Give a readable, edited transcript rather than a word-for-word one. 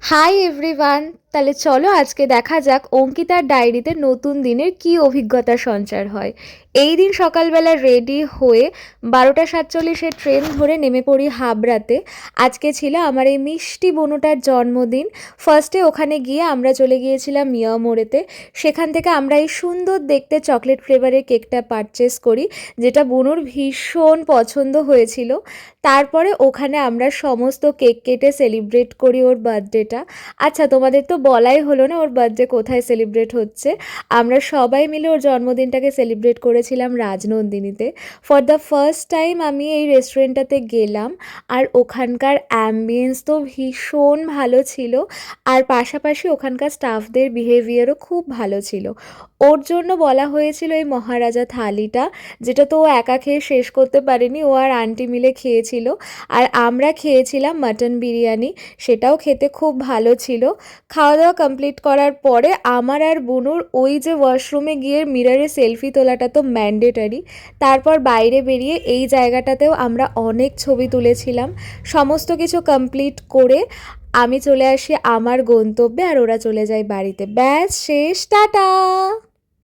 Hi everyone, তাহলে চলো আজকে দেখা যাক অঙ্কিতার ডায়েরিতে নতুন দিনের কি অভিজ্ঞতা সঞ্চার হয়। এই দিন সকালবেলা রেডি হয়ে 12:47 ট্রেন ধরে নেমে পড়ি হাবড়াতে। আজকে ছিল আমার এই মিষ্টি বনুটার জন্মদিন। ফার্স্টে ওখানে গিয়ে আমরা চলে গিয়েছিলাম মিয়া মোড়েতে। সেখান থেকে আমরা এই সুন্দর দেখতে চকলেট ফ্লেভারের কেকটা পারচেস করি, যেটা বনুর ভীষণ পছন্দ হয়েছিল। তারপরে ওখানে আমরা সমস্ত কেক কেটে সেলিব্রেট করি ওর বার্থডেটা। আচ্ছা, তোমাদের তো বলাই হলো না ওর বার্থডে কোথায় সেলিব্রেট হচ্ছে। আমরা সবাই মিলে ওর জন্মদিনটাকে সেলিব্রেট করেছিলাম রাজনন্দিনীতে। ফর দ্য ফার্স্ট টাইম আমি এই রেস্টুরেন্টটাতে গেলাম, আর ওখানকার অ্যাম্বিয়েন্স তো ভীষণ ভালো ছিল। আর পাশাপাশি ওখানকার স্টাফদের বিহেভিয়ারও খুব ভালো ছিল। ওর জন্য বলা হয়েছিল এই মহারাজা থালিটা, যেটা তো ও একা খেয়ে শেষ করতে পারেনি, ও আর আন্টি মিলে খেয়েছিল। আর আমরা খেয়েছিলাম মাটন বিরিয়ানি, সেটাও খেতে খুব ভালো ছিল। খাওয়া দাওয়া কমপ্লিট করার পরে আমার আর বুনুর ওই যে ওয়াশরুমে গিয়ে মিররে সেলফি তোলাটা তো ম্যান্ডেটারি। তারপর বাইরে বেরিয়ে এই জায়গাটাতেও আমরা অনেক ছবি তুলেছিলাম। সমস্ত কিছু কমপ্লিট করে আমি চলে আসি আমার গন্তব্যে, আর ওরা চলে যায় বাড়িতে। ব্যাস শেষ, টাটা।